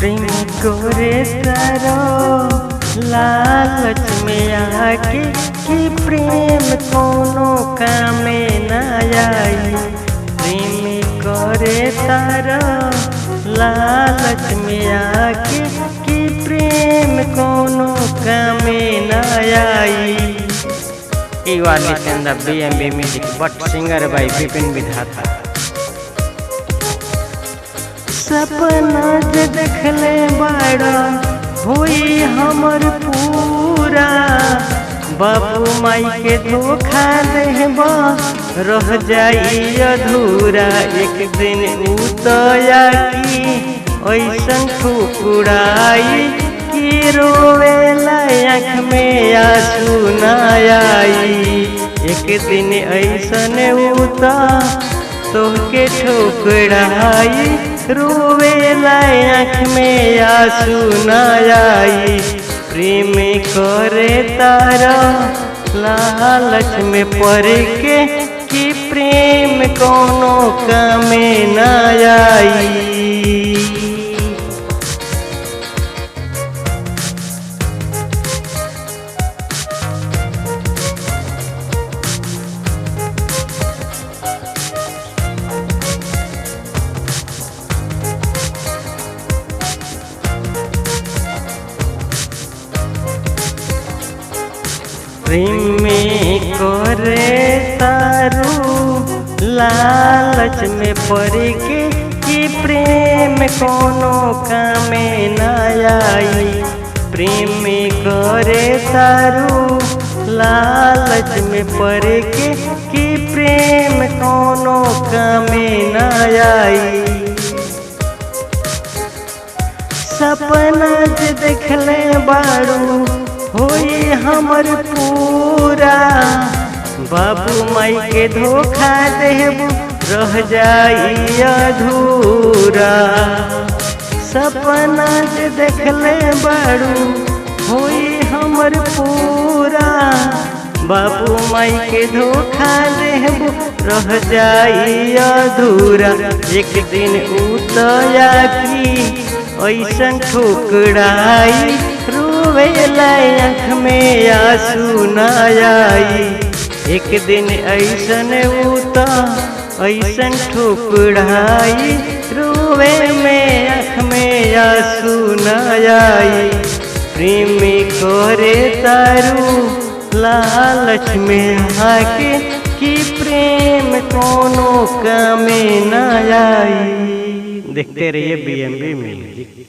प्रेम करे तारो लालच में आके कि प्रेम कोनो कामे ना आई। प्रेम करे तारो लालच में आके कि प्रेम कोनो कामे ना आई। ई वाली चंदा BMB म्यूजिक बट सिंगर बाई विपिन विधाता। सपना जे देखले बाड़ा होई हमर पूरा, बाबू माई के धोखा देबा रह जाई अधूरा। एक दिन उतया की ऐसन ठुकुराई कि रोवेला आँख में आंसू ना आई। एक दिन ऐसन उता तोहके ठुकराई रोवेला आँख में आंसू ना आई। प्रेम करे तारा लालच में पड़ के कि प्रेम कोनो कामे ना आई। प्रेम करे तारू लालच में पड़ के कि प्रेम कोनो कामे ना आई। प्रेम करे तारू लालच में पड़ के कि प्रेम कोनो कामे ना आई। सपना जे देखले बारू होई हमर पूरा, बाबू माई के धोखा देबू रह जाई अधूरा। सपना जे देखले बारू होई हमर पूरा, बाबू माई के धोखा देबू रह जाई अधूरा। एक दिन उतया की ऐसन ठुकराई रोवेला आँख में आंसू ना आई। एक दिन ऐसन उता ऐसन ठुकराई रोवे में आँख में आंसू ना आई। प्रेम करे तारू लालच में आके कि प्रेम कोनो कामे ना आई। देखते रहिए BMB म्यूजिक।